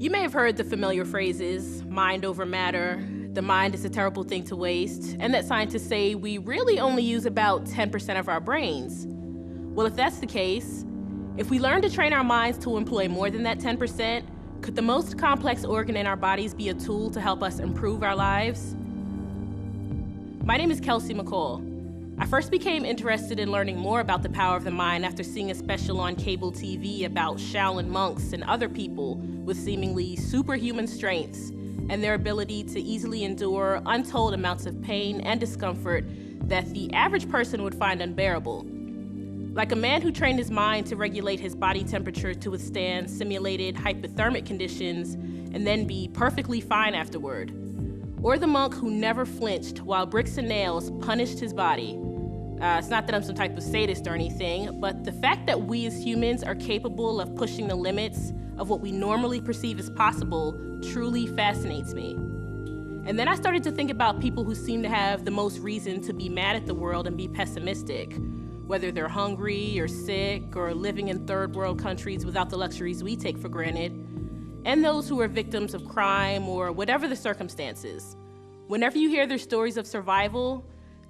You may have heard the familiar phrases, mind over matter, the mind is a terrible thing to waste, and that scientists say we really only use about 10% of our brains. Well, if that's the case, if we learn to train our minds to employ more than that 10%, could the most complex organ in our bodies be a tool to help us improve our lives? My name is Kelsey McCall. I first became interested in learning more about the power of the mind after seeing a special on cable TV about Shaolin monks and other people with seemingly superhuman strengths and their ability to easily endure untold amounts of pain and discomfort that the average person would find unbearable. Like a man who trained his mind to regulate his body temperature to withstand simulated hypothermic conditions and then be perfectly fine afterward. Or the monk who never flinched while bricks and nails punished his body. It's not that I'm some type of sadist or anything, but the fact that we as humans are capable of pushing the limits of what we normally perceive as possible truly fascinates me. And then I started to think about people who seem to have the most reason to be mad at the world and be pessimistic, whether they're hungry or sick or living in third world countries without the luxuries we take for granted, and those who are victims of crime or whatever the circumstances. Whenever you hear their stories of survival,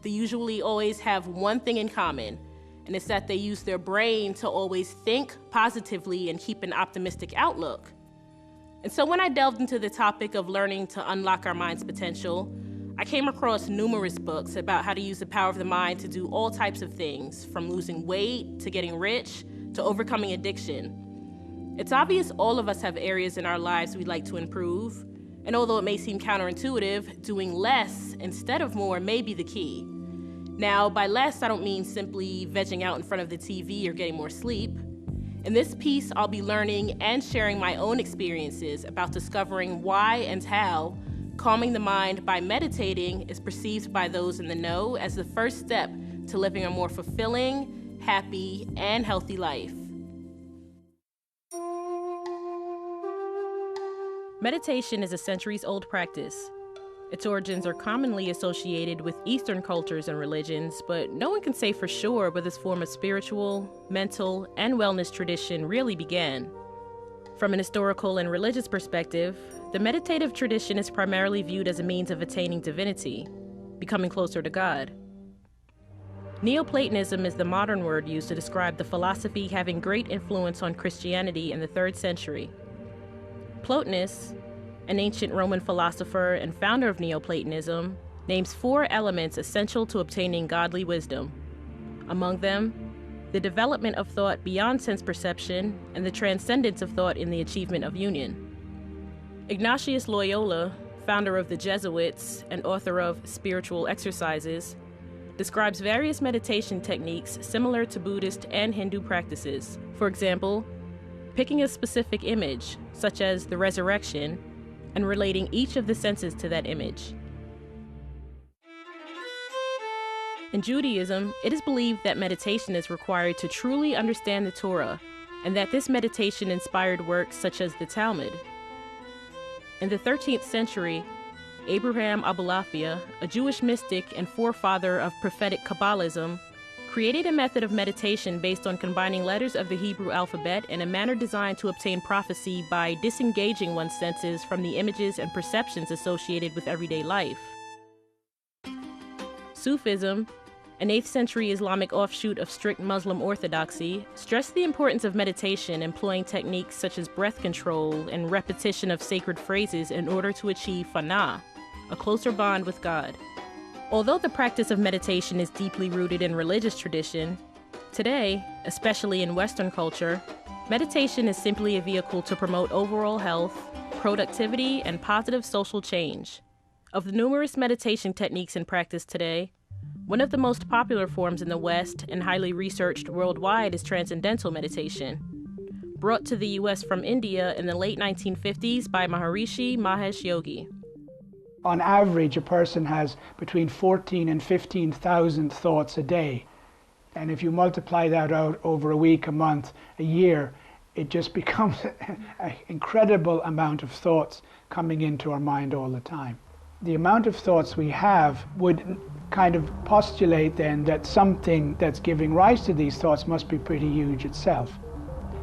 they usually always have one thing in common, and it's that they use their brain to always think positively and keep an optimistic outlook. And so when I delved into the topic of learning to unlock our mind's potential, I came across numerous books about how to use the power of the mind to do all types of things, from losing weight to getting rich to overcoming addiction. It's obvious all of us have areas in our lives we'd like to improve, and although it may seem counterintuitive, doing less instead of more may be the key. Now, by less, I don't mean simply vegging out in front of the TV or getting more sleep. In this piece, I'll be learning and sharing my own experiences about discovering why and how calming the mind by meditating is perceived by those in the know as the first step to living a more fulfilling, happy, and healthy life. Meditation is a centuries-old practice. Its origins are commonly associated with Eastern cultures and religions, but no one can say for sure where this form of spiritual, mental, and wellness tradition really began. From an historical and religious perspective, the meditative tradition is primarily viewed as a means of attaining divinity, becoming closer to God. Neoplatonism is the modern word used to describe the philosophy having great influence on Christianity in the 3rd century. Plotinus, an ancient Roman philosopher and founder of Neoplatonism, names 4 elements essential to obtaining godly wisdom. Among them, the development of thought beyond sense perception and the transcendence of thought in the achievement of union. Ignatius Loyola, founder of the Jesuits and author of Spiritual Exercises, describes various meditation techniques similar to Buddhist and Hindu practices. For example, picking a specific image, such as the resurrection, and relating each of the senses to that image. In Judaism, it is believed that meditation is required to truly understand the Torah, and that this meditation inspired works such as the Talmud. In the 13th century, Abraham Abulafia, a Jewish mystic and forefather of prophetic Kabbalism, created a method of meditation based on combining letters of the Hebrew alphabet in a manner designed to obtain prophecy by disengaging one's senses from the images and perceptions associated with everyday life. Sufism, an 8th century Islamic offshoot of strict Muslim orthodoxy, stressed the importance of meditation, employing techniques such as breath control and repetition of sacred phrases in order to achieve fana, a closer bond with God. Although the practice of meditation is deeply rooted in religious tradition, today, especially in Western culture, meditation is simply a vehicle to promote overall health, productivity, and positive social change. Of the numerous meditation techniques in practice today, one of the most popular forms in the West and highly researched worldwide is transcendental meditation, brought to the U.S. from India in the late 1950s by Maharishi Mahesh Yogi. On average, a person has between 14 and 15,000 thoughts a day. And if you multiply that out over a week, a month, a year, it just becomes an incredible amount of thoughts coming into our mind all the time. The amount of thoughts we have would kind of postulate then that something that's giving rise to these thoughts must be pretty huge itself.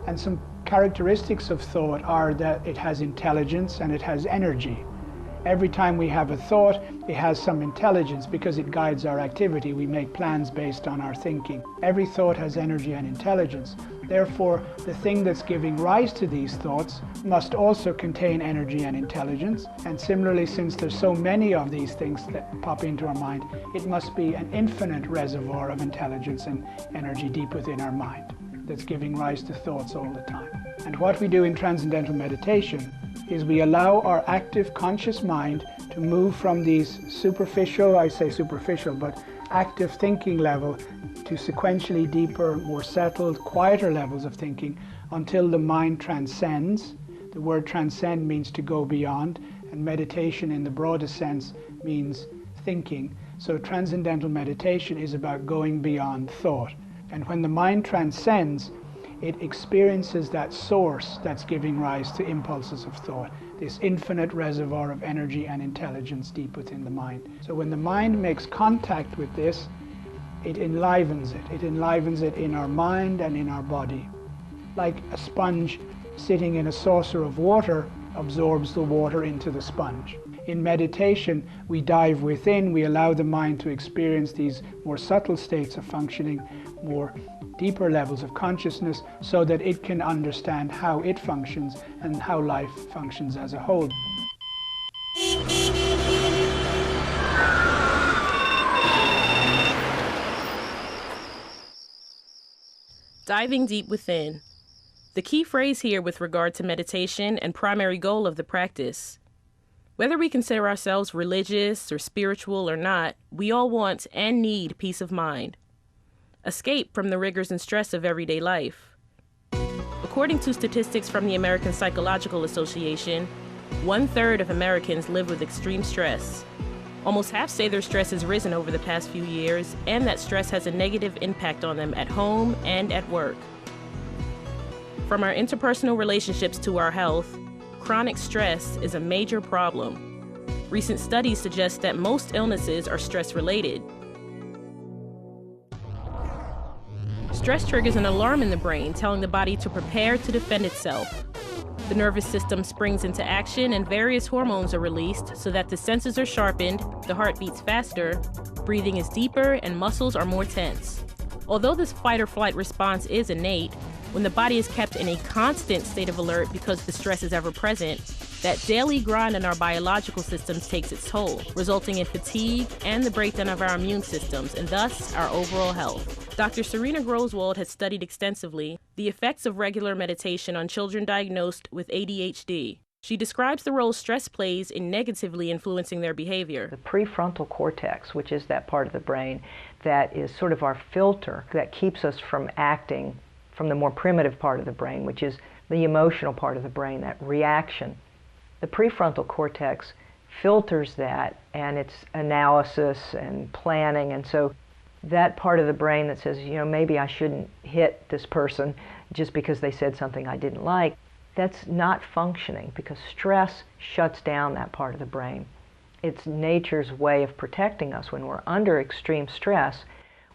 And some characteristics of thought are that it has intelligence and it has energy. Every time we have a thought, it has some intelligence because it guides our activity. We make plans based on our thinking. Every thought has energy and intelligence. Therefore, the thing that's giving rise to these thoughts must also contain energy and intelligence. And similarly, since there's so many of these things that pop into our mind, it must be an infinite reservoir of intelligence and energy deep within our mind that's giving rise to thoughts all the time. And what we do in transcendental meditation is we allow our active conscious mind to move from these superficial, I say superficial, but active thinking level to sequentially deeper, more settled, quieter levels of thinking until the mind transcends. The word transcend means to go beyond, and meditation in the broadest sense means thinking. So transcendental meditation is about going beyond thought. And when the mind transcends, it experiences that source that's giving rise to impulses of thought, this infinite reservoir of energy and intelligence deep within the mind. So when the mind makes contact with this, it enlivens it. It enlivens it in our mind and in our body. Like a sponge sitting in a saucer of water absorbs the water into the sponge. In meditation, we dive within, we allow the mind to experience these more subtle states of functioning, more deeper levels of consciousness, so that it can understand how it functions and how life functions as a whole. Diving deep within. The key phrase here with regard to meditation and primary goal of the practice. Whether we consider ourselves religious or spiritual or not, we all want and need peace of mind. Escape from the rigors and stress of everyday life. According to statistics from the American Psychological Association, 1/3 of Americans live with extreme stress. Almost half say their stress has risen over the past few years, and that stress has a negative impact on them at home and at work. From our interpersonal relationships to our health, chronic stress is a major problem. Recent studies suggest that most illnesses are stress-related. Stress triggers an alarm in the brain, telling the body to prepare to defend itself. The nervous system springs into action and various hormones are released so that the senses are sharpened, the heart beats faster, breathing is deeper, and muscles are more tense. Although this fight or flight response is innate, when the body is kept in a constant state of alert because the stress is ever present, that daily grind in our biological systems takes its toll, resulting in fatigue and the breakdown of our immune systems, and thus our overall health. Dr. Serena Groswald has studied extensively the effects of regular meditation on children diagnosed with ADHD. She describes the role stress plays in negatively influencing their behavior. The prefrontal cortex, which is that part of the brain that is sort of our filter that keeps us from acting from the more primitive part of the brain, which is the emotional part of the brain, that reaction. The prefrontal cortex filters that, and it's analysis and planning, and so that part of the brain that says, maybe I shouldn't hit this person just because they said something I didn't like, that's not functioning because stress shuts down that part of the brain. It's nature's way of protecting us. When we're under extreme stress,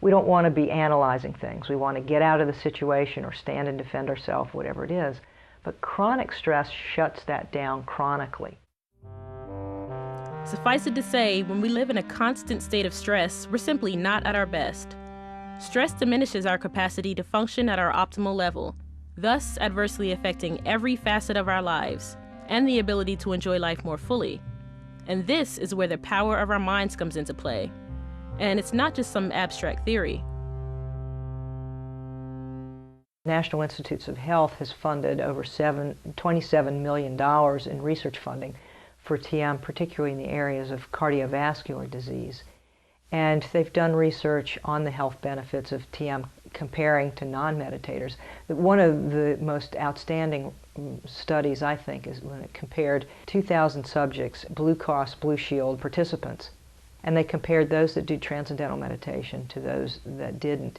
we don't want to be analyzing things. We want to get out of the situation or stand and defend ourselves, whatever it is. But chronic stress shuts that down chronically. Suffice it to say, when we live in a constant state of stress, we're simply not at our best. Stress diminishes our capacity to function at our optimal level, thus adversely affecting every facet of our lives and the ability to enjoy life more fully. And this is where the power of our minds comes into play. And it's not just some abstract theory. National Institutes of Health has funded over $27 million in research funding for TM, particularly in the areas of cardiovascular disease. And they've done research on the health benefits of TM comparing to non-meditators. One of the most outstanding studies, I think, is when it compared 2,000 subjects, Blue Cross Blue Shield participants, and they compared those that do transcendental meditation to those that didn't.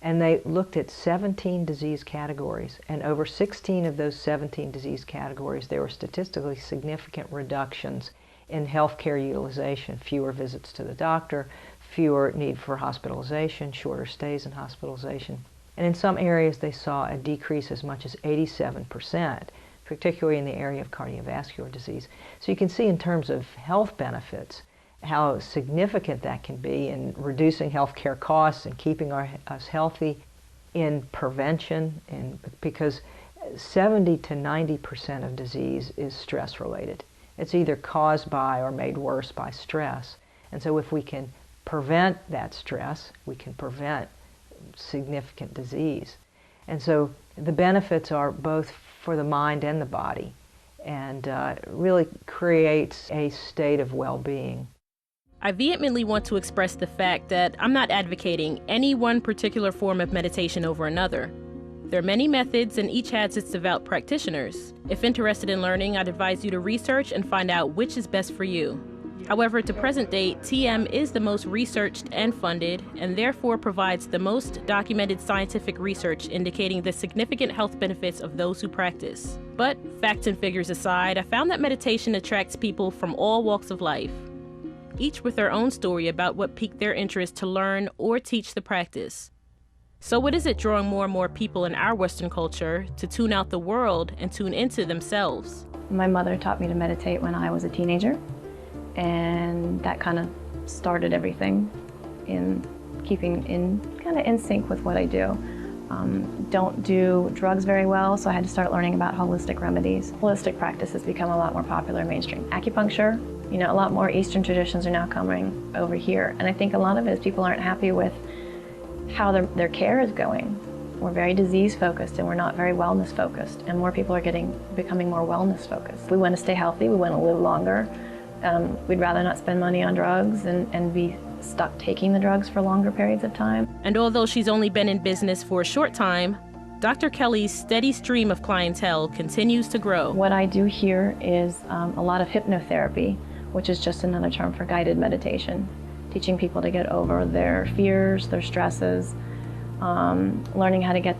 And they looked at 17 disease categories, and over 16 of those 17 disease categories, there were statistically significant reductions in healthcare utilization, fewer visits to the doctor, fewer need for hospitalization, shorter stays in hospitalization. And in some areas they saw a decrease as much as 87%, particularly in the area of cardiovascular disease. So you can see in terms of health benefits how significant that can be in reducing healthcare costs and keeping us healthy, in prevention, because 70 to 90% of disease is stress related. It's either caused by or made worse by stress. And so if we can prevent that stress, we can prevent significant disease. And so the benefits are both for the mind and the body, and really creates a state of well-being. I vehemently want to express the fact that I'm not advocating any one particular form of meditation over another. There are many methods and each has its devout practitioners. If interested in learning, I'd advise you to research and find out which is best for you. However, to present date, TM is the most researched and funded, and therefore provides the most documented scientific research indicating the significant health benefits of those who practice. But facts and figures aside, I found that meditation attracts people from all walks of life, each with their own story about what piqued their interest to learn or teach the practice. So what is it drawing more and more people in our Western culture to tune out the world and tune into themselves? My mother taught me to meditate when I was a teenager, and that kind of started everything in keeping in sync with what I do. Don't do drugs very well, so I had to start learning about holistic remedies. Holistic practice has become a lot more popular in mainstream. Acupuncture, a lot more Eastern traditions are now coming over here, and I think a lot of it is people aren't happy with how their care is going. We're very disease focused and we're not very wellness focused, and more people are becoming more wellness focused. We want to stay healthy, we want to live longer. We'd rather not spend money on drugs and be stuck taking the drugs for longer periods of time. And although she's only been in business for a short time, Dr. Kelly's steady stream of clientele continues to grow. What I do here is a lot of hypnotherapy, which is just another term for guided meditation, teaching people to get over their fears, their stresses, learning how to get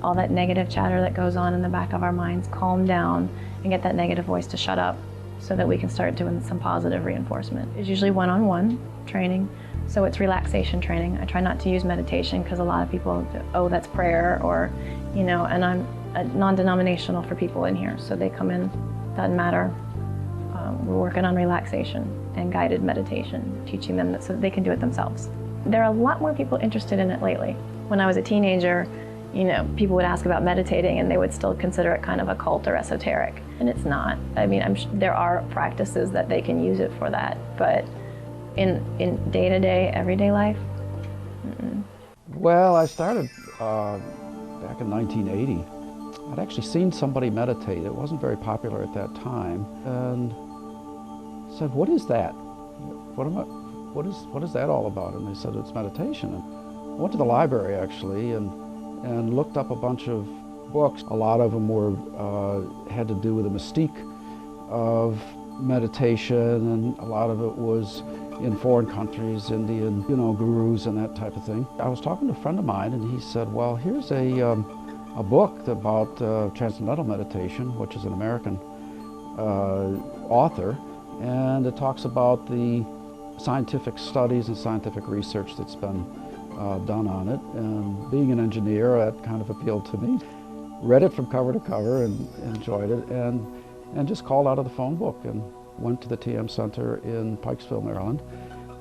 all that negative chatter that goes on in the back of our minds calm down and get that negative voice to shut up so that we can start doing some positive reinforcement. It's usually one-on-one training, so it's relaxation training. I try not to use meditation because a lot of people, oh, that's prayer, or, and I'm non-denominational for people in here, so they come in, doesn't matter. We're working on relaxation and guided meditation, teaching them so that they can do it themselves. There are a lot more people interested in it lately. When I was a teenager, people would ask about meditating and they would still consider it kind of occult or esoteric, and it's not. I mean, there are practices that they can use it for that, but in day-to-day, everyday life, Well, I started back in 1980. I'd actually seen somebody meditate. It wasn't very popular at that time, and said, "What is that? What is that all about?" And they said, "It's meditation." And I went to the library actually and looked up a bunch of books. A lot of them were had to do with the mystique of meditation, and a lot of it was in foreign countries, Indian, gurus and that type of thing. I was talking to a friend of mine, and he said, "Well, here's a book about transcendental meditation, which is an American author, and it talks about the scientific studies and scientific research that's been done on it." And being an engineer, that kind of appealed to me. Read it from cover to cover and enjoyed it, and just called out of the phone book and went to the TM Center in Pikesville, Maryland,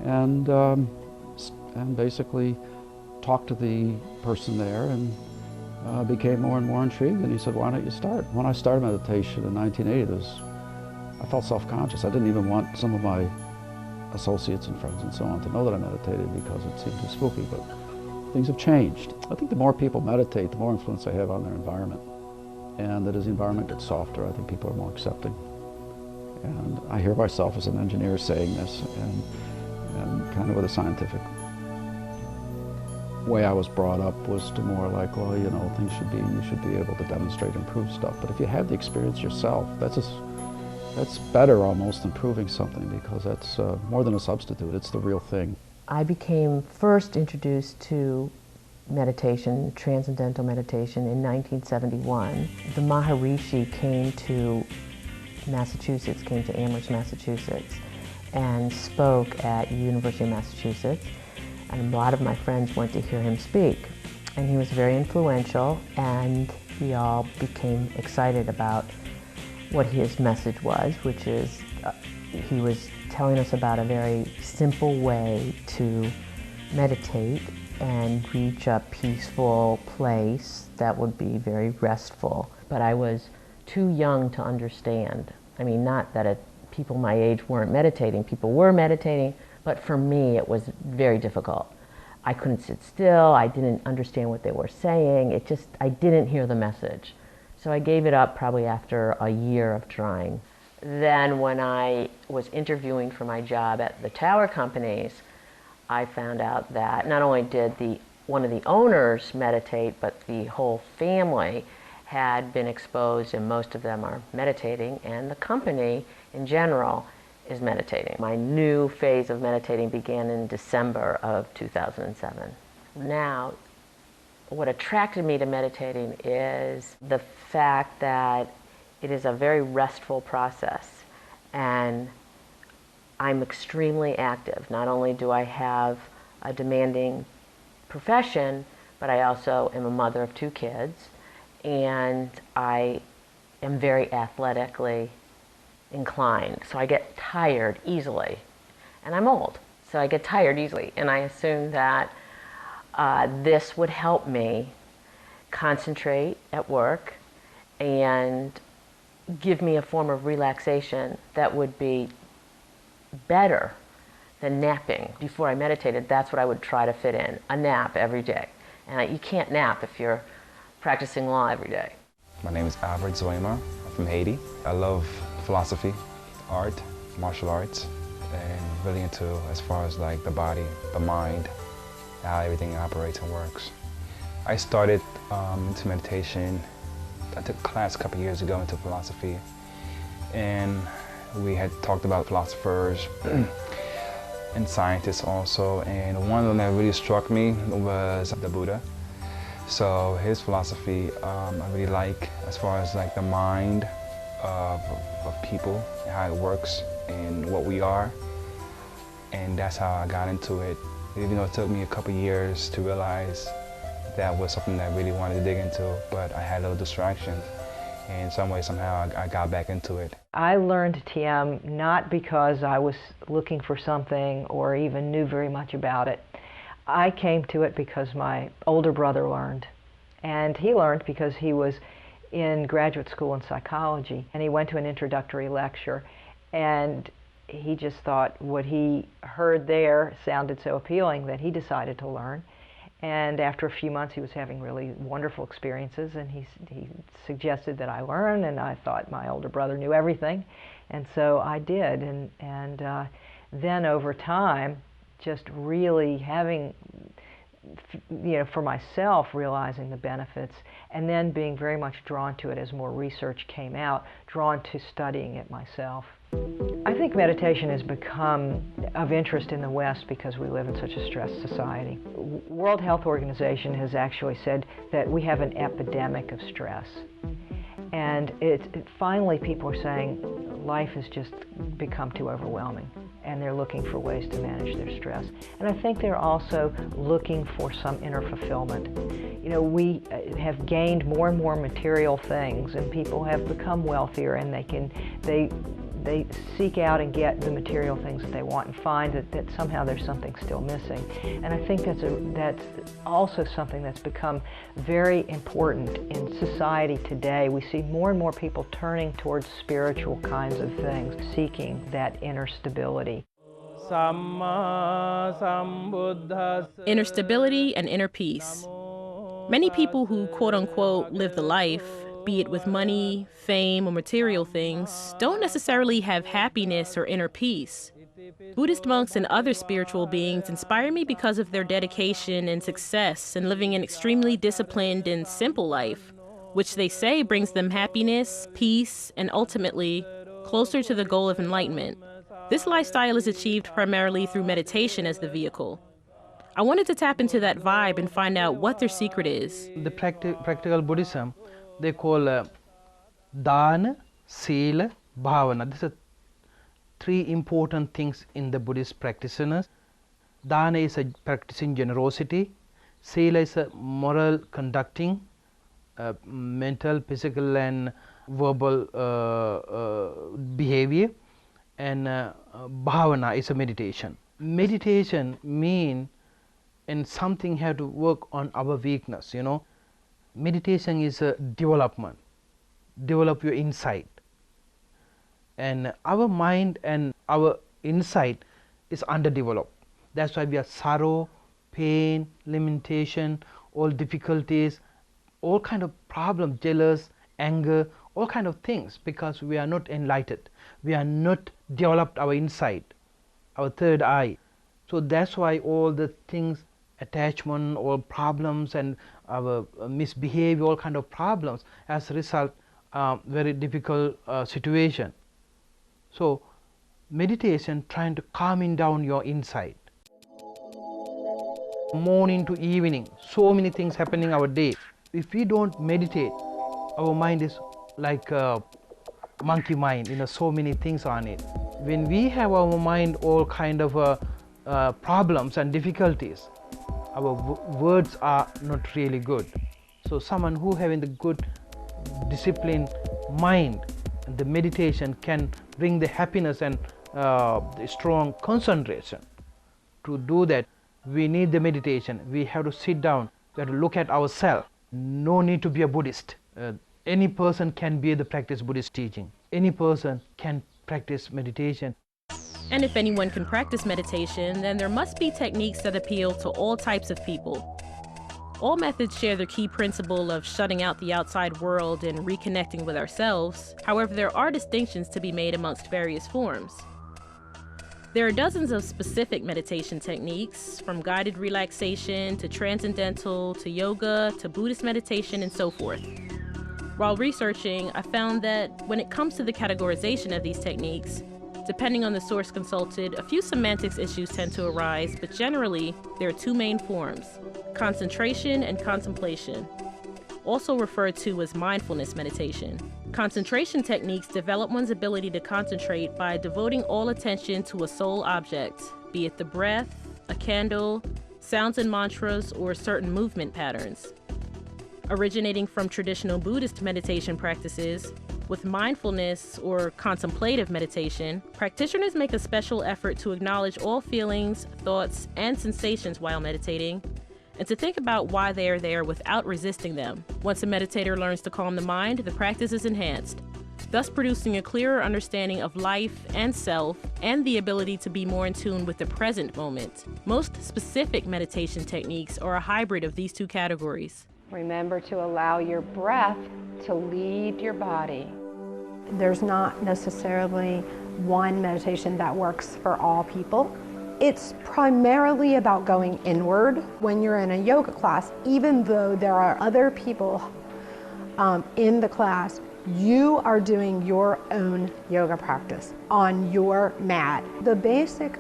and basically talked to the person there, and became more and more intrigued. And he said, "Why don't you start?" When I started meditation in 1980, I felt self-conscious. I didn't even want some of my associates and friends and so on to know that I meditated because it seemed too spooky, but things have changed. I think the more people meditate, the more influence they have on their environment, and that as the environment gets softer, I think people are more accepting. And I hear myself as an engineer saying this, and kind of with a scientific way I was brought up was to more like, well, you should be able to demonstrate and prove stuff. But if you have the experience yourself, that's better almost than proving something, because that's more than a substitute, it's the real thing. I became first introduced to meditation, transcendental meditation, in 1971. The Maharishi came to Massachusetts, came to Amherst, Massachusetts, and spoke at University of Massachusetts, and a lot of my friends went to hear him speak. and he was very influential, and we all became excited about what his message was, which is he was telling us about a very simple way to meditate and reach a peaceful place that would be very restful. But I was too young to understand. I mean, not that people my age weren't meditating, people were meditating, but for me it was very difficult. I couldn't sit still, I didn't understand what they were saying, I didn't hear the message. So I gave it up probably after a year of trying. Then when I was interviewing for my job at the tower companies, I found out that not only did one of the owners meditate, but the whole family had been exposed, and most of them are meditating, and the company in general is meditating. My new phase of meditating began in December of 2007. Now, what attracted me to meditating is the fact that it is a very restful process, and I'm extremely active. Not only do I have a demanding profession, but I also am a mother of 2 kids, and I am very athletically inclined. So I get tired easily, and I'm old, so I get tired easily. And I assume that this would help me concentrate at work and give me a form of relaxation that would be better than napping. Before I meditated, that's what I would try to fit in, a nap every day. And you can't nap if you're practicing law every day. My name is Albert Zoima. I'm from Haiti. I love philosophy, art, martial arts, and really into as far as like the body, the mind, how everything operates and works. I started into meditation. I took a class a couple years ago into philosophy, and we had talked about philosophers and scientists also, and one of them that really struck me was the Buddha. So his philosophy I really like, as far as like the mind of people, and how it works and what we are, and that's how I got into it. Even though it took me a couple years to realize that was something that I really wanted to dig into, but I had little distractions. And in some way, somehow, I got back into it. I learned TM not because I was looking for something or even knew very much about it. I came to it because my older brother learned. And he learned because he was in graduate school in psychology, and he went to an introductory lecture, and he just thought what he heard there sounded so appealing that he decided to learn. And after a few months, he was having really wonderful experiences, and he suggested that I learn, and I thought my older brother knew everything, and so I did. And then over time, just really having, for myself, realizing the benefits, and then being very much drawn to it as more research came out, drawn to studying it myself. I think meditation has become of interest in the West because we live in such a stressed society. World Health Organization has actually said that we have an epidemic of stress. And finally people are saying life has just become too overwhelming, and they're looking for ways to manage their stress. And I think they're also looking for some inner fulfillment. We have gained more and more material things, and people have become wealthier, and they seek out and get the material things that they want and find that somehow there's something still missing. And I think that's also something that's become very important in society today. We see more and more people turning towards spiritual kinds of things, seeking that inner stability. Inner stability and inner peace. Many people who quote-unquote live the life, be it with money, fame, or material things, don't necessarily have happiness or inner peace. Buddhist monks and other spiritual beings inspire me because of their dedication and success in living an extremely disciplined and simple life, which they say brings them happiness, peace, and ultimately closer to the goal of enlightenment. This lifestyle is achieved primarily through meditation as the vehicle. I wanted to tap into that vibe and find out what their secret is. The practical Buddhism, they call Dana, Sila, Bhavana. These are 3 important things in the Buddhist practitioners. Dana is a practicing generosity. Sila is a moral conducting, mental, physical and verbal behavior, and bhavana is a meditation. Meditation mean and something have to work on our weakness, you know. Meditation is a development, develop your insight, and our mind and our insight is underdeveloped. That's why we have sorrow, pain, lamentation, all difficulties, all kind of problems, jealous, anger, all kind of things, because we are not enlightened, we are not developed our insight, our third eye. So that's why all the things, attachment, all problems, and our misbehavior, all kind of problems, as a result, very difficult situation. So meditation trying to calming down your insight. Morning to evening, so many things happening our day. If we don't meditate, our mind is like a monkey mind, you know, so many things on it. When we have our mind all kind of problems and difficulties, our words are not really good. So someone who having the good disciplined mind, the meditation can bring the happiness and the strong concentration. To do that, we need the meditation. We have to sit down, we have to look at ourselves. No need to be a Buddhist. Any person can be the practice Buddhist teaching. Any person can practice meditation. And if anyone can practice meditation, then there must be techniques that appeal to all types of people. All methods share the key principle of shutting out the outside world and reconnecting with ourselves. However, there are distinctions to be made amongst various forms. There are dozens of specific meditation techniques, from guided relaxation to transcendental to yoga to Buddhist meditation and so forth. While researching, I found that when it comes to the categorization of these techniques, depending on the source consulted, a few semantics issues tend to arise, but generally, there are two main forms: concentration and contemplation, also referred to as mindfulness meditation. Concentration techniques develop one's ability to concentrate by devoting all attention to a sole object, be it the breath, a candle, sounds and mantras, or certain movement patterns. Originating from traditional Buddhist meditation practices, with mindfulness or contemplative meditation, practitioners make a special effort to acknowledge all feelings, thoughts, and sensations while meditating, and to think about why they are there without resisting them. Once a meditator learns to calm the mind, the practice is enhanced, thus producing a clearer understanding of life and self, and the ability to be more in tune with the present moment. Most specific meditation techniques are a hybrid of these two categories. Remember to allow your breath to lead your body. There's not necessarily one meditation that works for all people. It's primarily about going inward. When you're in a yoga class, even though there are other people in the class, you are doing your own yoga practice on your mat. The basic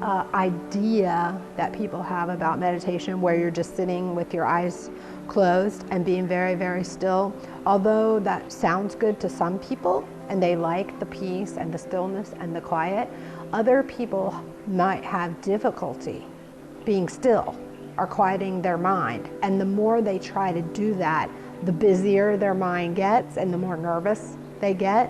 idea that people have about meditation, where you're just sitting with your eyes closed and being very, very still, although that sounds good to some people and they like the peace and the stillness and the quiet, other people might have difficulty being still or quieting their mind. And the more they try to do that, the busier their mind gets and the more nervous they get.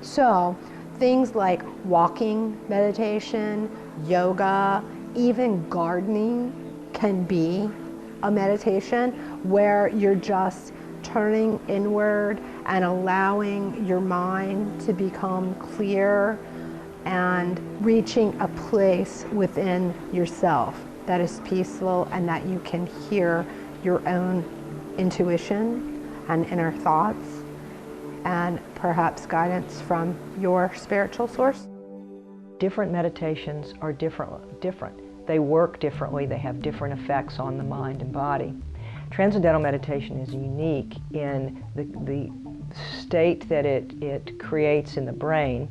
So things like walking meditation, yoga, even gardening can be a meditation where you're just turning inward and allowing your mind to become clear and reaching a place within yourself that is peaceful and that you can hear your own intuition and inner thoughts and perhaps guidance from your spiritual source. Different meditations are different. They work differently, they have different effects on the mind and body. Transcendental meditation is unique in the state that it creates in the brain,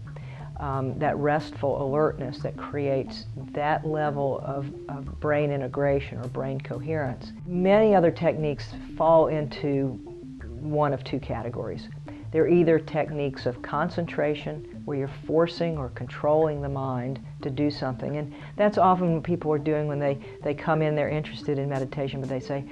that restful alertness that creates that level of brain integration or brain coherence. Many other techniques fall into one of two categories. They're either techniques of concentration where you're forcing or controlling the mind to do something. And that's often what people are doing when they come in, they're interested in meditation, but they say,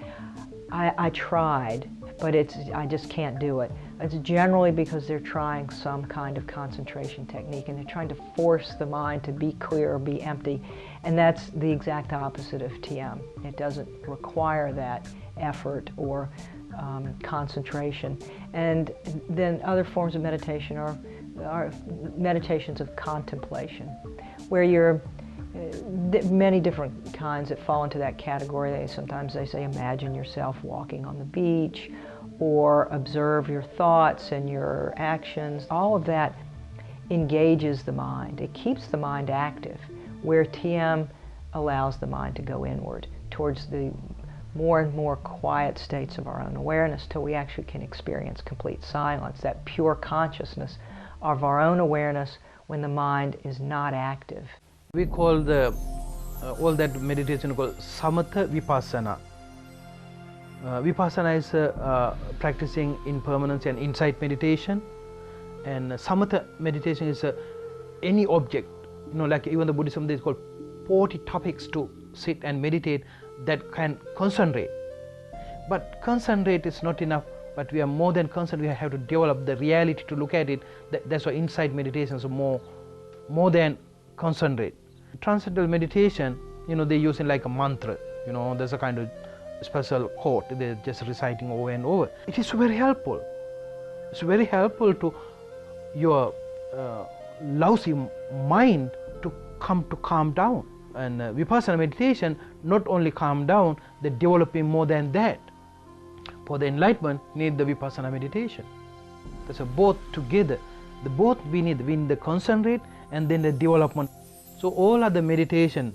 I tried, but I just can't do it. It's generally because they're trying some kind of concentration technique and they're trying to force the mind to be clear or be empty. And that's the exact opposite of TM. It doesn't require that effort or concentration. And then other forms of meditation are meditations of contemplation, where you're many different kinds that fall into that category. Sometimes they say imagine yourself walking on the beach, or observe your thoughts and your actions. All of that engages the mind. It keeps the mind active, where TM allows the mind to go inward towards the more and more quiet states of our own awareness till we actually can experience complete silence, that pure consciousness of our own awareness when the mind is not active. We call all that meditation called samatha vipassana. Vipassana is practicing impermanence and insight meditation, and samatha meditation is any object, like even the Buddhism, they called 40 topics to sit and meditate that can concentrate. But concentrate is not enough, but we are more than concentrate, we have to develop the reality to look at it. That's why insight meditation is more than concentrate. Transcendental meditation, they use it like a mantra, there's a kind of special quote, they're just reciting over and over. It is very helpful. It's very helpful to your lousy mind to calm down. And Vipassana meditation not only calm down, they're developing more than that. For the enlightenment, need the Vipassana meditation. So both together, both we need the concentrate and then the development. So all other meditation,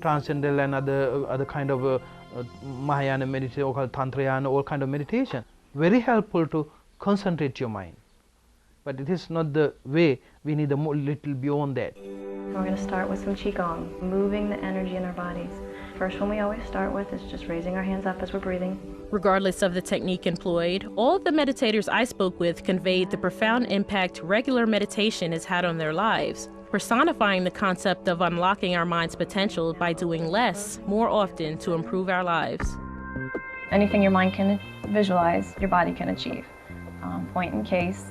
transcendental and other kind of Mahayana meditation, or Tantrayana, all kind of meditation, very helpful to concentrate your mind. But it is not the way, we need a little beyond that. We're going to start with some Qigong, moving the energy in our bodies. First one we always start with is just raising our hands up as we're breathing. Regardless of the technique employed, all the meditators I spoke with conveyed the profound impact regular meditation has had on their lives, personifying the concept of unlocking our mind's potential by doing less, more often, to improve our lives. Anything your mind can visualize, your body can achieve. Point in case,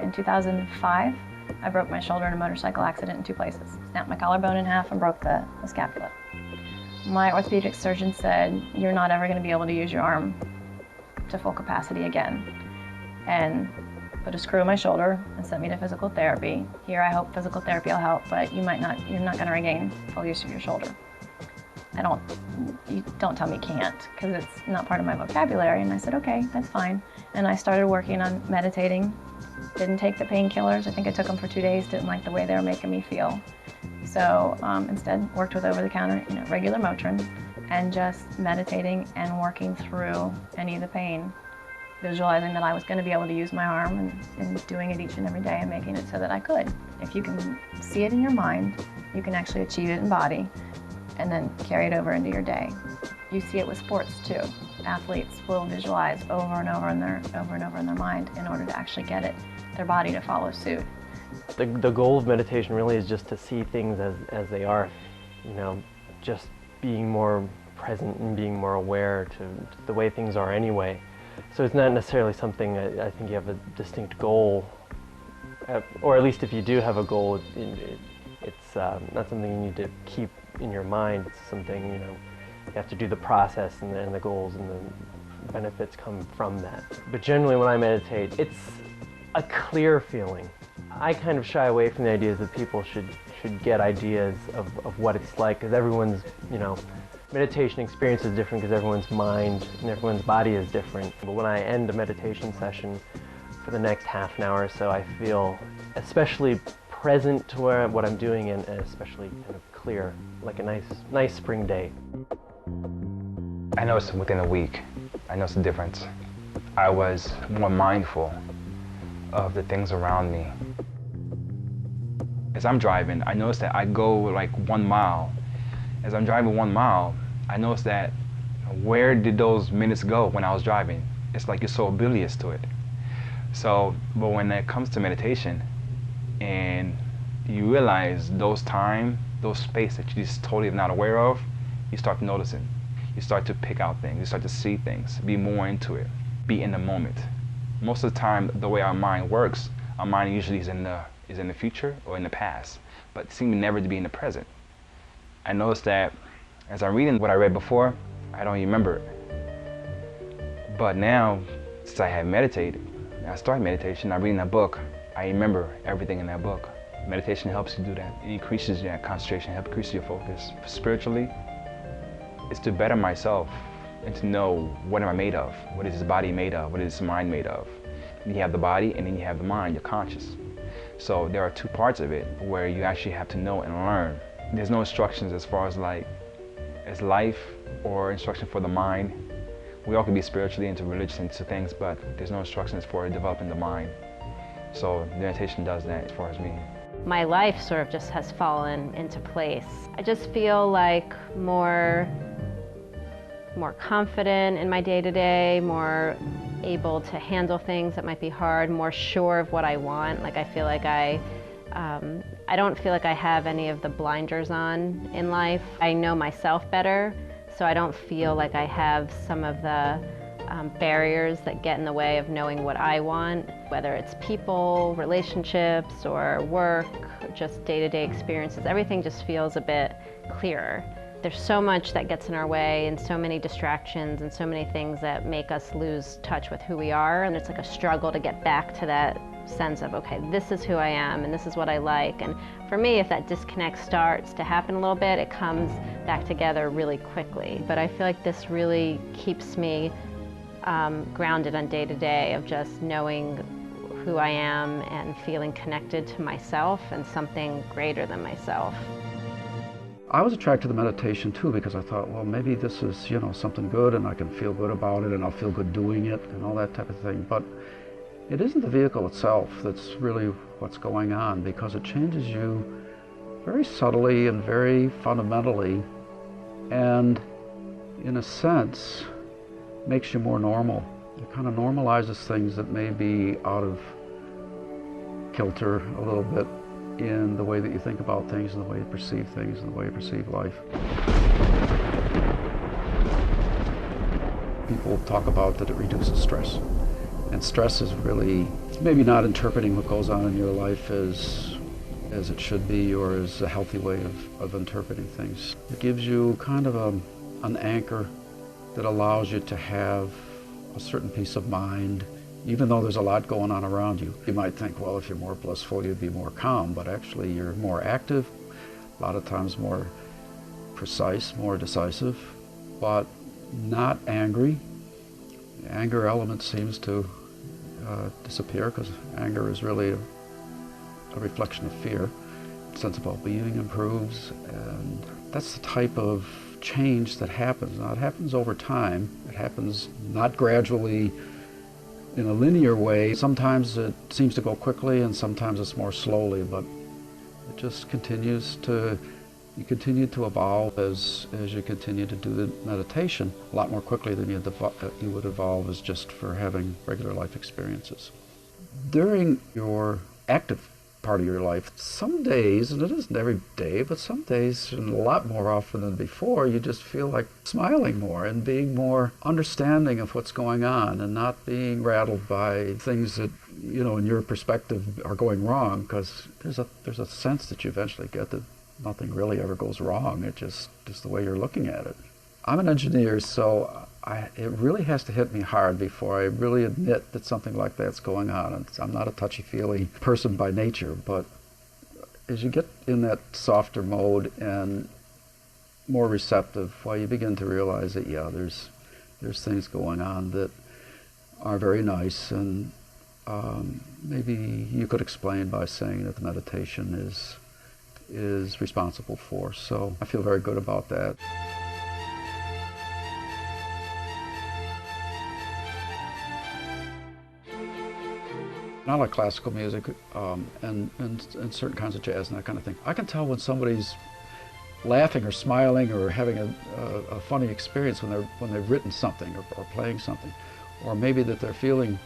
in 2005, I broke my shoulder in a motorcycle accident in 2 places. Snapped my collarbone in half and broke the scapula. My orthopedic surgeon said, you're not ever going to be able to use your arm to full capacity again. And put a screw in my shoulder and sent me to physical therapy. Here I hope physical therapy will help, but you're not going to regain full use of your shoulder. You don't tell me can't, because it's not part of my vocabulary. And I said, okay, that's fine. And I started working on meditating. Didn't take the painkillers. I think I took them for 2 days. Didn't like the way they were making me feel. So instead worked with over-the-counter, regular Motrin, and just meditating and working through any of the pain. Visualizing that I was going to be able to use my arm and doing it each and every day and making it so that I could. If you can see it in your mind, you can actually achieve it in body and then carry it over into your day. You see it with sports too. Athletes will visualize over and over in their mind in order to actually get their body to follow suit. The goal of meditation really is just to see things as they are, just being more present and being more aware to the way things are anyway. So it's not necessarily something I think you have a distinct goal, or at least if you do have a goal, it's not something you need to keep in your mind. It's something, you have to do the process and the goals and the benefits come from that. But generally when I meditate, it's a clear feeling. I kind of shy away from the ideas that people should get ideas of what it's like, because everyone's, meditation experience is different because everyone's mind and everyone's body is different. But when I end a meditation session for the next half an hour or so, I feel especially present to what I'm doing and especially kind of clear, like a nice spring day. I noticed within a week, I noticed a difference. I was more mindful of the things around me. As I'm driving, I noticed that I go like 1 mile. As I'm driving 1 mile, I noticed that where did those minutes go when I was driving? It's like you're so oblivious to it. So, but when it comes to meditation, and you realize those time, those space that you just totally not aware of, you start noticing. You start to pick out things, you start to see things, be more into it, be in the moment. Most of the time, the way our mind works, our mind usually is in the future or in the past, but seems never to be in the present. I noticed that as I'm reading what I read before, I don't even remember it. But now, since I have meditated, I started meditation, I'm reading that book, I remember everything in that book. Meditation helps you do that. It increases your concentration, helps increase your focus. Spiritually, it's to better myself and to know what am I made of? What is this body made of? What is this mind made of? And you have the body and then you have the mind, your conscious. So there are two parts of it where you actually have to know and learn. There's no instructions as far as as life or instruction for the mind. We all can be spiritually into religious into things, but there's no instructions for developing the mind. So meditation does that as far as me. My life sort of just has fallen into place. I just feel like more confident in my day-to-day, more able to handle things that might be hard, more sure of what I want. Like I feel like I don't feel like I have any of the blinders on in life. I know myself better, so I don't feel like I have some of the barriers that get in the way of knowing what I want, whether it's people, relationships, or work, or just day-to-day experiences. Everything just feels a bit clearer. There's so much that gets in our way and so many distractions and so many things that make us lose touch with who we are, and it's like a struggle to get back to that sense of, okay, this is who I am and this is what I like. And for me, if that disconnect starts to happen a little bit, it comes back together really quickly. But I feel like this really keeps me grounded on day-to-day of just knowing who I am and feeling connected to myself and something greater than myself. I was attracted to meditation too because I thought, well, maybe this is, something good and I can feel good about it and I'll feel good doing it and all that type of thing. But it isn't the vehicle itself that's really what's going on, because it changes you very subtly and very fundamentally, and in a sense makes you more normal. It kind of normalizes things that may be out of kilter a little bit in the way that you think about things and the way you perceive things and the way you perceive life. People talk about that it reduces stress. And stress is really maybe not interpreting what goes on in your life as it should be or as a healthy way of interpreting things. It gives you kind of an anchor that allows you to have a certain peace of mind, even though there's a lot going on around you. You might think, well, if you're more blissful, you'd be more calm, but actually you're more active, a lot of times more precise, more decisive, but not angry. The anger element seems to disappear, because anger is really a reflection of fear. Sense of well-being improves, and that's the type of change that happens. Now, it happens over time. It happens not gradually in a linear way. Sometimes it seems to go quickly and sometimes it's more slowly, but it just continues to, you continue to evolve as you continue to do the meditation a lot more quickly than you would evolve as just for having regular life experiences. During your active part of your life, some days, and it isn't every day, but some days, and a lot more often than before, you just feel like smiling more and being more understanding of what's going on and not being rattled by things that, in your perspective are going wrong, because there's a sense that you eventually get that nothing really ever goes wrong. It's just the way you're looking at it. I'm an engineer, so it really has to hit me hard before I really admit that something like that's going on. And I'm not a touchy-feely person by nature, but as you get in that softer mode and more receptive, well, you begin to realize that, yeah, there's things going on that are very nice, and maybe you could explain by saying that the meditation is responsible for. So I feel very good about that. I like classical music and certain kinds of jazz and that kind of thing. I can tell when somebody's laughing or smiling or having a funny experience when they've written something or playing something, or maybe that they're feeling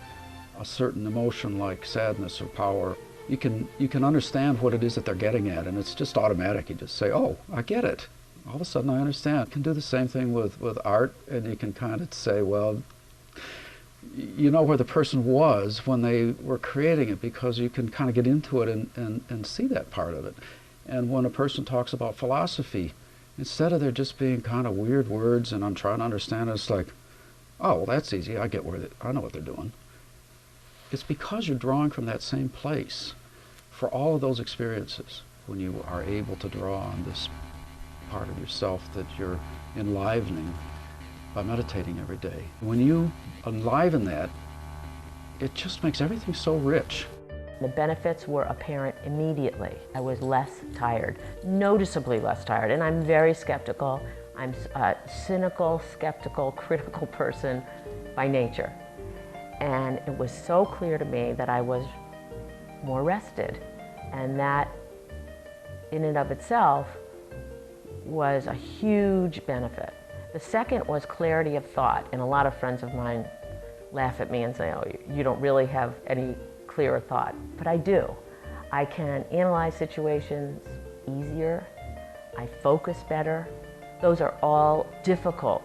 a certain emotion like sadness or power. you can understand what it is that they're getting at, and it's just automatic. You just say, oh, I get it. All of a sudden I understand. You can do the same thing with art, and you can kind of say, well, you know where the person was when they were creating it, because you can kind of get into it and see that part of it. And when a person talks about philosophy, instead of there just being kind of weird words and I'm trying to understand it, it's like, oh, well, that's easy. I know what they're doing. It's because you're drawing from that same place for all of those experiences. When you are able to draw on this part of yourself that you're enlivening by meditating every day. When you enliven that, it just makes everything so rich. The benefits were apparent immediately. I was less tired, noticeably less tired, and I'm very skeptical. I'm a cynical, skeptical, critical person by nature. And it was so clear to me that I was more rested, and that in and of itself was a huge benefit. The second was clarity of thought, and a lot of friends of mine laugh at me and say, oh, you don't really have any clearer thought, but I do. I can analyze situations easier, I focus better. Those are all difficult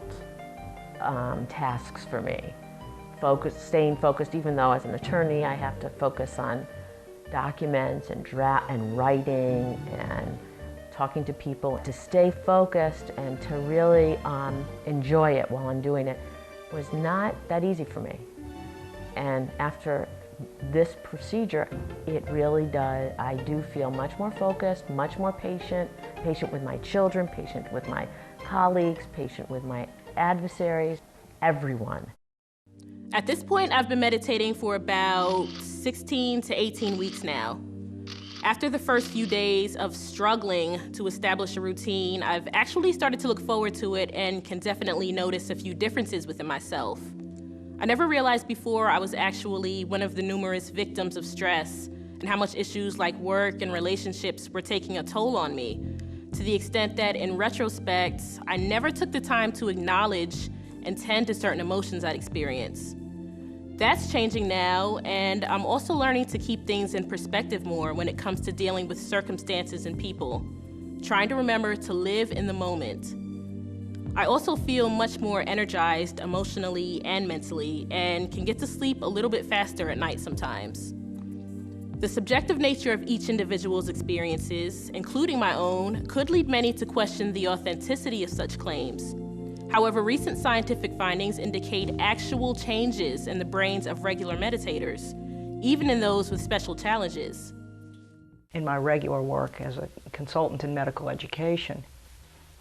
tasks for me. Staying focused, even though as an attorney I have to focus on documents and writing and talking to people. To stay focused and to really enjoy it while I'm doing it was not that easy for me. And after this procedure, it really does. I do feel much more focused, much more patient with my children, patient with my colleagues, patient with my adversaries, everyone. At this point, I've been meditating for about 16 to 18 weeks now. After the first few days of struggling to establish a routine, I've actually started to look forward to it and can definitely notice a few differences within myself. I never realized before I was actually one of the numerous victims of stress and how much issues like work and relationships were taking a toll on me, to the extent that in retrospect, I never took the time to acknowledge and tend to certain emotions I'd experience. That's changing now, and I'm also learning to keep things in perspective more when it comes to dealing with circumstances and people, trying to remember to live in the moment. I also feel much more energized emotionally and mentally, and can get to sleep a little bit faster at night sometimes. The subjective nature of each individual's experiences, including my own, could lead many to question the authenticity of such claims. However, recent scientific findings indicate actual changes in the brains of regular meditators, even in those with special challenges. In my regular work as a consultant in medical education,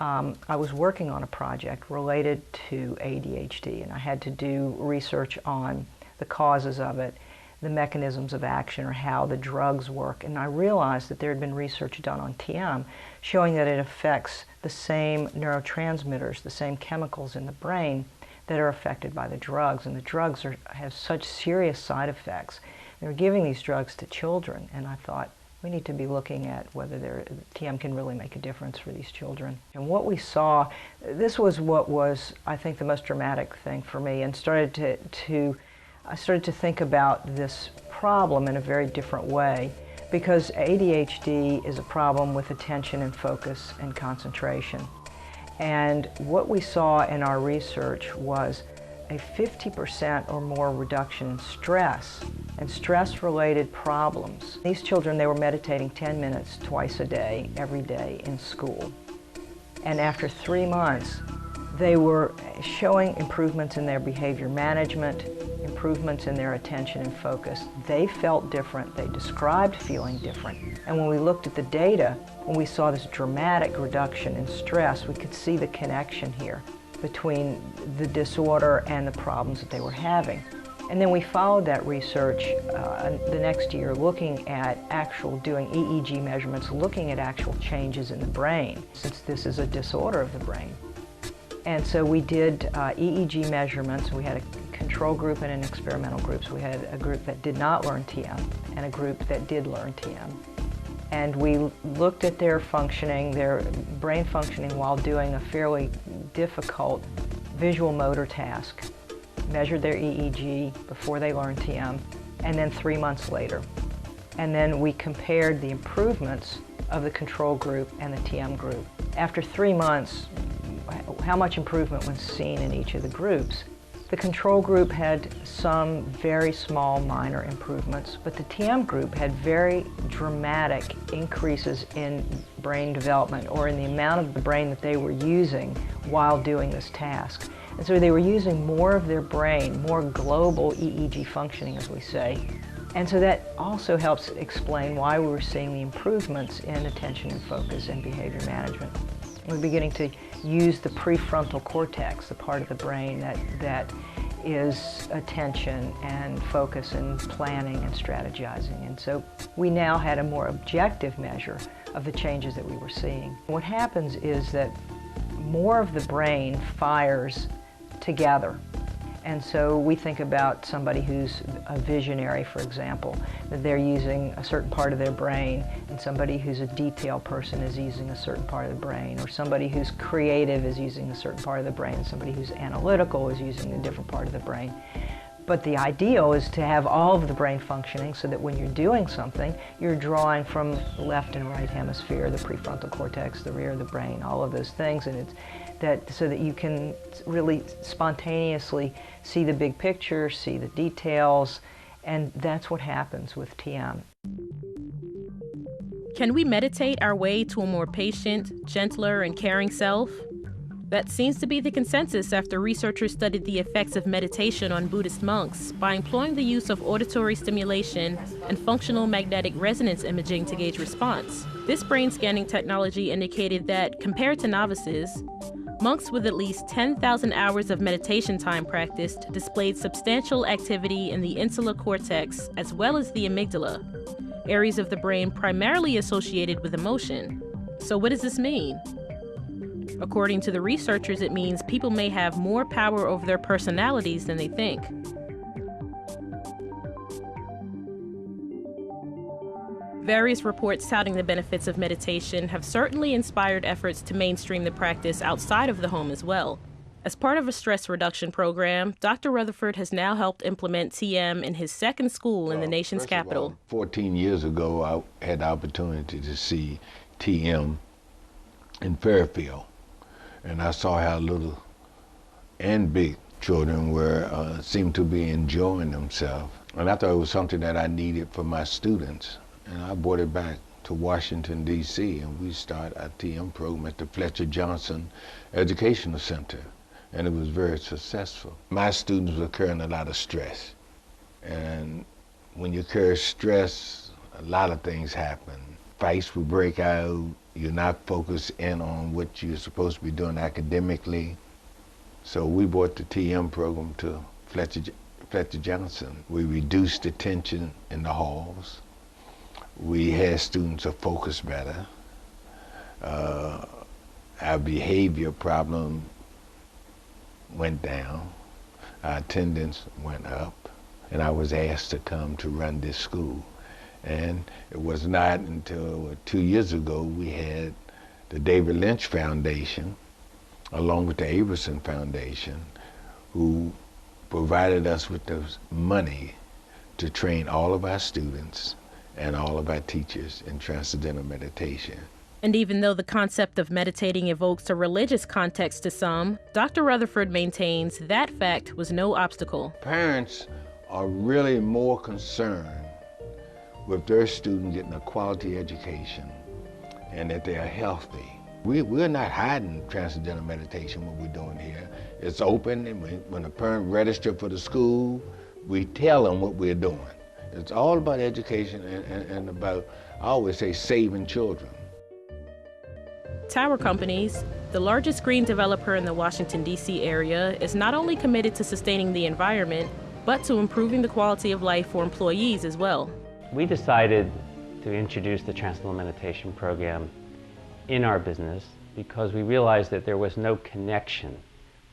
I was working on a project related to ADHD, and I had to do research on the causes of it, the mechanisms of action, or how the drugs work. And I realized that there had been research done on TM showing that it affects the same neurotransmitters, the same chemicals in the brain that are affected by the drugs. And the drugs have such serious side effects. They were giving these drugs to children, and I thought, we need to be looking at whether TM can really make a difference for these children. And what we saw, this was what was, I think, the most dramatic thing for me, and I started to think about this problem in a very different way, because ADHD is a problem with attention and focus and concentration. And what we saw in our research was a 50% or more reduction in stress and stress-related problems. These children, they were meditating 10 minutes twice a day, every day in school. And after 3 months, they were showing improvements in their behavior management, improvements in their attention and focus. They felt different. They described feeling different. And when we looked at the data, when we saw this dramatic reduction in stress, we could see the connection here between the disorder and the problems that they were having. And then we followed that research the next year, looking at doing EEG measurements, looking at actual changes in the brain, since this is a disorder of the brain. And so we did EEG measurements. We had a control group and an experimental group. So we had a group that did not learn TM and a group that did learn TM. And we looked at their functioning, their brain functioning, while doing a fairly difficult visual motor task. Measured their EEG before they learned TM, and then 3 months later. And then we compared the improvements of the control group and the TM group. After 3 months, how much improvement was seen in each of the groups. The control group had some very small minor improvements, but the TM group had very dramatic increases in brain development, or in the amount of the brain that they were using while doing this task. And so they were using more of their brain, more global EEG functioning, as we say. And so that also helps explain why we were seeing the improvements in attention and focus and behavior management. We're beginning to use the prefrontal cortex, the part of the brain that is attention and focus and planning and strategizing. And so we now had a more objective measure of the changes that we were seeing. What happens is that more of the brain fires together. And so we think about somebody who's a visionary, for example, that they're using a certain part of their brain, and somebody who's a detail person is using a certain part of the brain, or somebody who's creative is using a certain part of the brain, and somebody who's analytical is using a different part of the brain. But the ideal is to have all of the brain functioning so that when you're doing something, you're drawing from the left and right hemisphere, the prefrontal cortex, the rear of the brain, all of those things, and it's so that you can really spontaneously see the big picture, see the details, and that's what happens with TM. Can we meditate our way to a more patient, gentler, and caring self? That seems to be the consensus after researchers studied the effects of meditation on Buddhist monks by employing the use of auditory stimulation and functional magnetic resonance imaging to gauge response. This brain scanning technology indicated that, compared to novices, monks with at least 10,000 hours of meditation time practiced displayed substantial activity in the insular cortex as well as the amygdala, areas of the brain primarily associated with emotion. So what does this mean? According to the researchers, it means people may have more power over their personalities than they think. Various reports touting the benefits of meditation have certainly inspired efforts to mainstream the practice outside of the home as well. As part of a stress reduction program, Dr. Rutherford has now helped implement TM in his second school in the nation's capital. 14 years ago, I had the opportunity to see TM in Fairfield, and I saw how little and big children were seemed to be enjoying themselves, and I thought it was something that I needed for my students. And I brought it back to Washington, D.C., and we started our TM program at the Fletcher Johnson Educational Center, and it was very successful. My students were carrying a lot of stress, and when you carry stress, a lot of things happen. Fights will break out, you're not focused in on what you're supposed to be doing academically. So we brought the TM program to Fletcher Johnson. We reduced the tension in the halls. We had students focus better. Our behavior problem went down. Our attendance went up. And I was asked to come to run this school. And it was not until 2 years ago we had the David Lynch Foundation, along with the Averson Foundation, who provided us with the money to train all of our students and all of our teachers in transcendental meditation. And even though the concept of meditating evokes a religious context to some, Dr. Rutherford maintains that fact was no obstacle. Parents are really more concerned with their student getting a quality education and that they are healthy. We're not hiding transcendental meditation, what we're doing here. It's open, and when a parent registers for the school, we tell them what we're doing. It's all about education and about, I always say, saving children. Tower Companies, the largest green developer in the Washington, D.C. area, is not only committed to sustaining the environment, but to improving the quality of life for employees as well. We decided to introduce the Transcendental Meditation program in our business because we realized that there was no connection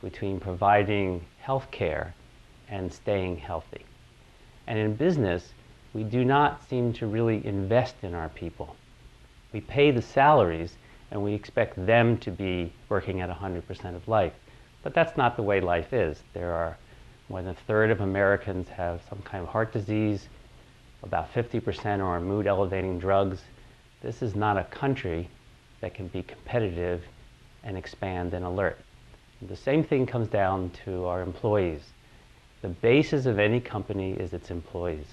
between providing health care and staying healthy. And in business, we do not seem to really invest in our people. We pay the salaries and we expect them to be working at 100% of life. But that's not the way life is. There are more than a third of Americans have some kind of heart disease. About 50% are on mood elevating drugs. This is not a country that can be competitive and expand and alert. The same thing comes down to our employees. The basis of any company is its employees.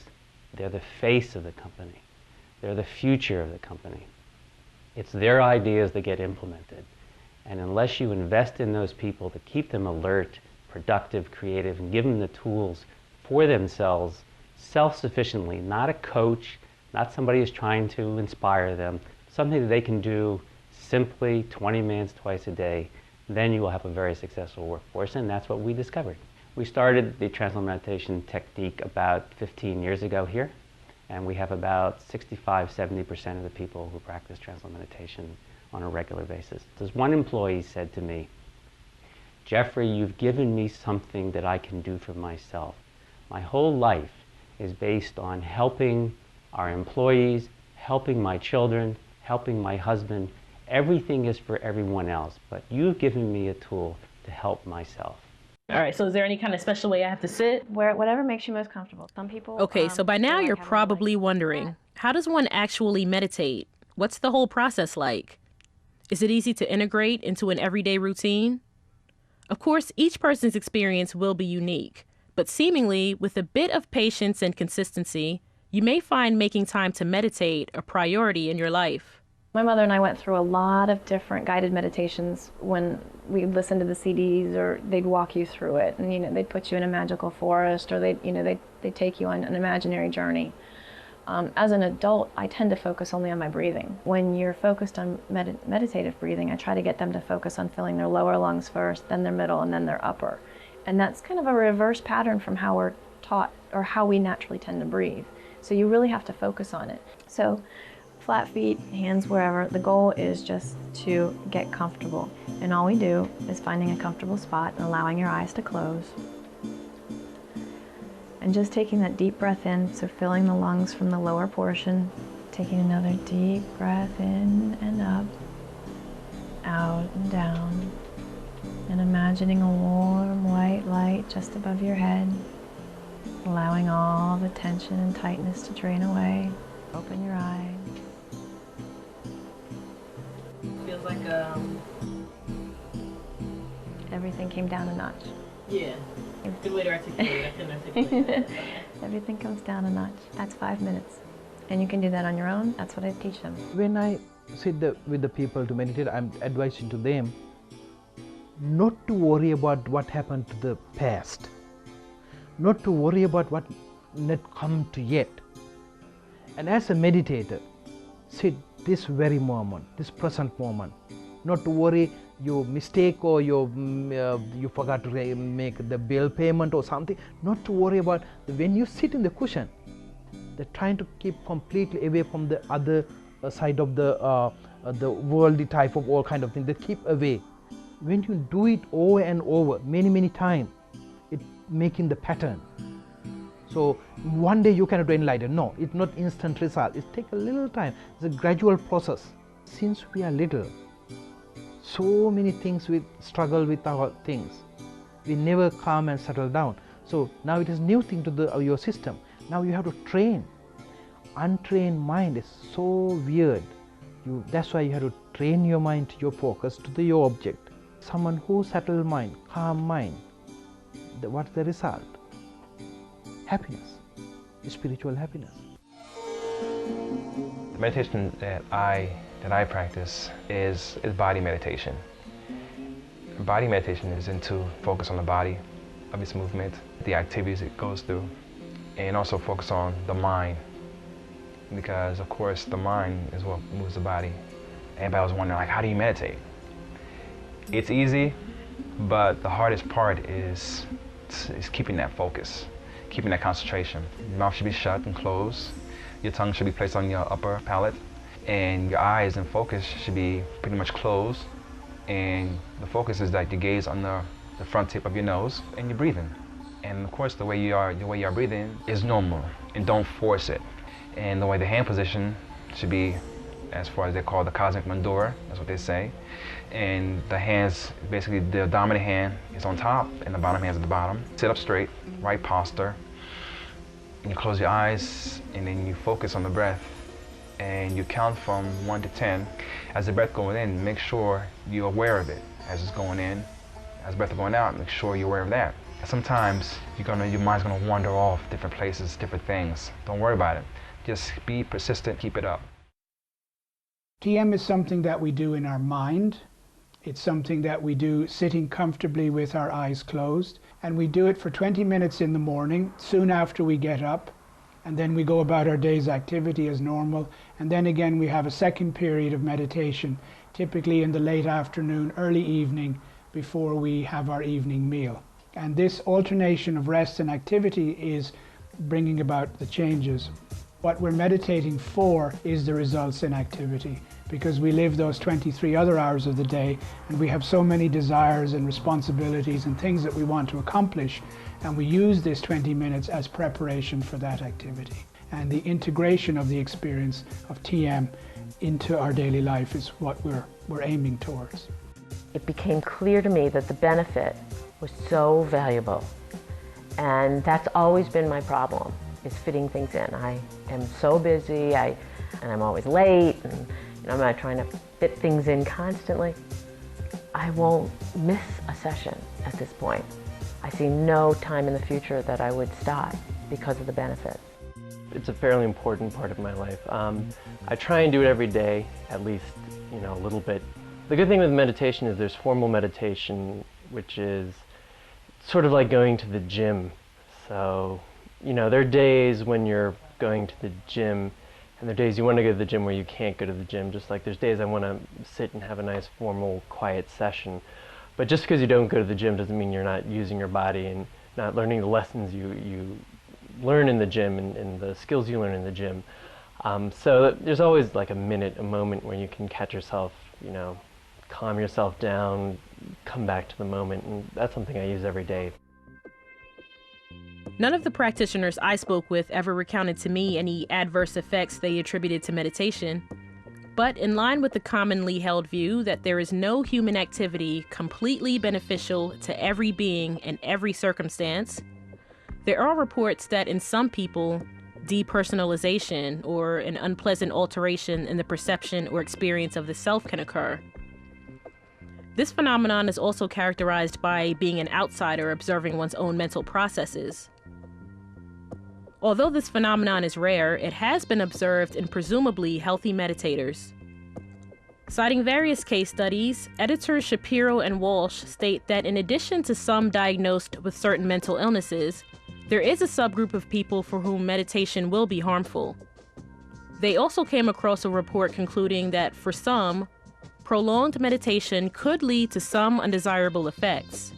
They're the face of the company. They're the future of the company. It's their ideas that get implemented. And unless you invest in those people to keep them alert, productive, creative, and give them the tools for themselves self-sufficiently, not a coach, not somebody who's trying to inspire them, something that they can do simply 20 minutes twice a day, then you will have a very successful workforce, and that's what we discovered. We started the transcendental meditation technique about 15 years ago here, and we have about 65–70% of the people who practice transcendental meditation on a regular basis. This one employee said to me, "Jeffrey, you've given me something that I can do for myself. My whole life is based on helping our employees, helping my children, helping my husband. Everything is for everyone else, but you've given me a tool to help myself." All right, so is there any kind of special way I have to sit? Whatever makes you most comfortable. Some people. Okay, so by now feel like you're having probably wondering, how does one actually meditate? What's the whole process like? Is it easy to integrate into an everyday routine? Of course, each person's experience will be unique, but seemingly, with a bit of patience and consistency, you may find making time to meditate a priority in your life. My mother and I went through a lot of different guided meditations when we listened to the CDs, or they'd walk you through it, and they'd put you in a magical forest, or they'd take you on an imaginary journey. As an adult, I tend to focus only on my breathing. When you're focused on meditative breathing, I try to get them to focus on filling their lower lungs first, then their middle, and then their upper. And that's kind of a reverse pattern from how we're taught, or how we naturally tend to breathe. So you really have to focus on it. So flat feet, hands wherever. The goal is just to get comfortable. And all we do is finding a comfortable spot and allowing your eyes to close. And just taking that deep breath in, so filling the lungs from the lower portion. Taking another deep breath in and up, out and down. And imagining a warm white light just above your head. Allowing all the tension and tightness to drain away. Open your eyes. Feels like everything came down a notch. Yeah. Good way to articulate it. I couldn't articulate that. Everything comes down a notch. That's 5 minutes. And you can do that on your own. That's what I teach them. When I sit with the people to meditate, I'm advising to them not to worry about what happened to the past, not to worry about what not come to yet. And as a meditator, sit this very moment, this present moment, not to worry your mistake or you forgot to make the bill payment or something, not to worry about when you sit in the cushion. They're trying to keep completely away from the other side of the worldly type of all kind of things. They keep away. When you do it over and over, many times, it making the pattern. So one day you cannot do enlighten. No, it's not instant result. It takes a little time. It's a gradual process. Since we are little, so many things we struggle with our things. We never calm and settle down. So now it is new thing to your system. Now you have to train. Untrained mind is so weird. That's why you have to train your mind, your focus to your object. Someone who settled mind, calm mind, what's the result? Happiness, spiritual happiness. The meditation that I practice is body meditation. Body meditation is into focus on the body, of its movement, the activities it goes through, and also focus on the mind, because of course the mind is what moves the body. Everybody was wondering, like, how do you meditate? It's easy, but the hardest part is keeping that focus, keeping that concentration. Your mouth should be shut and closed. Your tongue should be placed on your upper palate, and your eyes and focus should be pretty much closed. And the focus is that you gaze on the front tip of your nose, and you're breathing. And of course, the way you are breathing is normal, and don't force it. And the way the hand position should be, as far as they call the cosmic mandura, that's what they say. And the hands, basically the dominant hand is on top and the bottom hand is at the bottom. Sit up straight, right posture. and you close your eyes, and then you focus on the breath, and you count from 1 to 10. As the breath going in, make sure you're aware of it as it's going in. As the breath is going out, make sure you're aware of that. Sometimes your mind's gonna wander off different places, different things. Don't worry about it. Just be persistent, keep it up. TM is something that we do in our mind. It's something that we do sitting comfortably with our eyes closed. And we do it for 20 minutes in the morning, soon after we get up. And then we go about our day's activity as normal. And then again, we have a second period of meditation, typically in the late afternoon, early evening, before we have our evening meal. And this alternation of rest and activity is bringing about the changes. What we're meditating for is the results in activity, because we live those 23 other hours of the day, and we have so many desires and responsibilities and things that we want to accomplish, and we use this 20 minutes as preparation for that activity. And the integration of the experience of TM into our daily life is what we're aiming towards. It became clear to me that the benefit was so valuable, and that's always been my problem, is fitting things in. I am so busy, and I'm always late, and I'm not trying to fit things in constantly. I won't miss a session at this point. I see no time in the future that I would stop because of the benefit. It's a fairly important part of my life. I try and do it every day, at least, a little bit. The good thing with meditation is there's formal meditation, which is sort of like going to the gym. So, there are days when you're going to the gym, and there are days you want to go to the gym where you can't go to the gym, just like there's days I want to sit and have a nice formal quiet session. But just because you don't go to the gym doesn't mean you're not using your body and not learning the lessons you learn in the gym and the skills you learn in the gym. So there's always like a moment where you can catch yourself, calm yourself down, come back to the moment, and that's something I use every day. None of the practitioners I spoke with ever recounted to me any adverse effects they attributed to meditation. But in line with the commonly held view that there is no human activity completely beneficial to every being in every circumstance, there are reports that in some people, depersonalization or an unpleasant alteration in the perception or experience of the self can occur. This phenomenon is also characterized by being an outsider observing one's own mental processes. Although this phenomenon is rare, it has been observed in presumably healthy meditators. Citing various case studies, editors Shapiro and Walsh state that in addition to some diagnosed with certain mental illnesses, there is a subgroup of people for whom meditation will be harmful. They also came across a report concluding that for some, prolonged meditation could lead to some undesirable effects.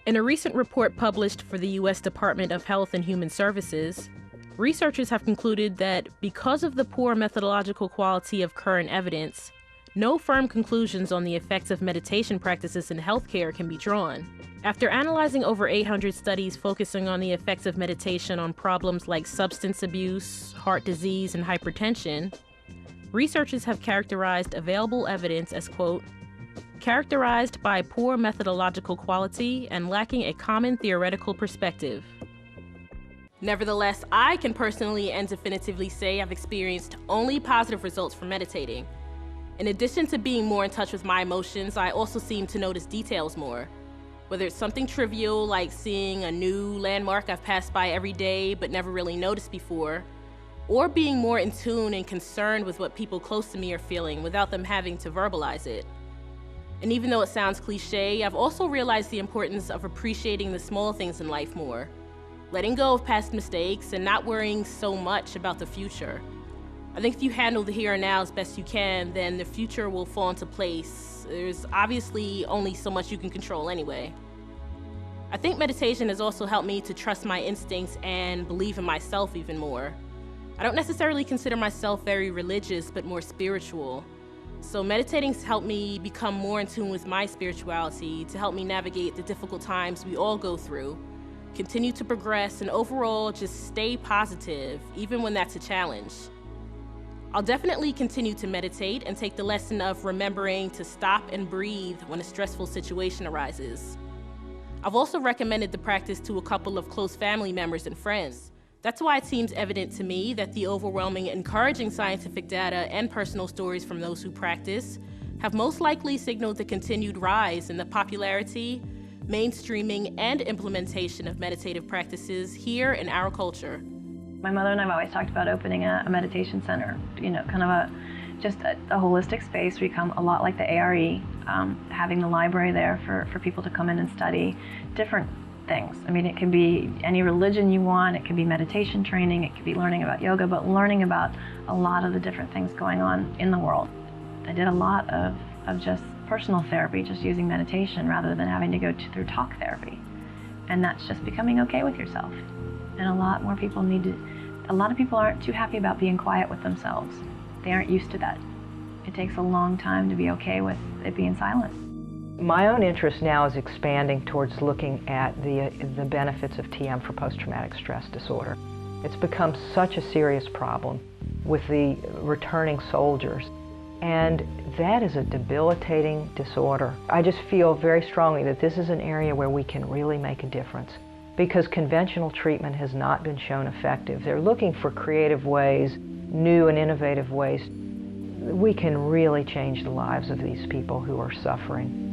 In a recent report published for the U.S. Department of Health and Human Services, researchers have concluded that because of the poor methodological quality of current evidence, no firm conclusions on the effects of meditation practices in healthcare can be drawn. After analyzing over 800 studies focusing on the effects of meditation on problems like substance abuse, heart disease, and hypertension, researchers have characterized available evidence as, quote, characterized by poor methodological quality and lacking a common theoretical perspective. Nevertheless, I can personally and definitively say I've experienced only positive results from meditating. In addition to being more in touch with my emotions, I also seem to notice details more. Whether it's something trivial like seeing a new landmark I've passed by every day but never really noticed before, or being more in tune and concerned with what people close to me are feeling without them having to verbalize it. And even though it sounds cliche, I've also realized the importance of appreciating the small things in life more, letting go of past mistakes and not worrying so much about the future. I think if you handle the here and now as best you can, then the future will fall into place. There's obviously only so much you can control anyway. I think meditation has also helped me to trust my instincts and believe in myself even more. I don't necessarily consider myself very religious, but more spiritual. So meditating's helped me become more in tune with my spirituality, to help me navigate the difficult times we all go through, continue to progress, and overall just stay positive, even when that's a challenge. I'll definitely continue to meditate and take the lesson of remembering to stop and breathe when a stressful situation arises. I've also recommended the practice to a couple of close family members and friends. That's why it seems evident to me that the overwhelming, encouraging scientific data and personal stories from those who practice have most likely signaled the continued rise in the popularity, mainstreaming, and implementation of meditative practices here in our culture. My mother and I have always talked about opening a meditation center, kind of just a holistic space. Become a lot like the ARE, having the library there for people to come in and study different things. I mean, it can be any religion you want, it can be meditation training, it could be learning about yoga, but learning about a lot of the different things going on in the world. I did a lot of just personal therapy, just using meditation rather than having to go through talk therapy. And that's just becoming okay with yourself. And a lot of people aren't too happy about being quiet with themselves. They aren't used to that. It takes a long time to be okay with it being silent. My own interest now is expanding towards looking at the benefits of TM for post-traumatic stress disorder. It's become such a serious problem with the returning soldiers, and that is a debilitating disorder. I just feel very strongly that this is an area where we can really make a difference, because conventional treatment has not been shown effective. They're looking for creative ways, new and innovative ways. We can really change the lives of these people who are suffering.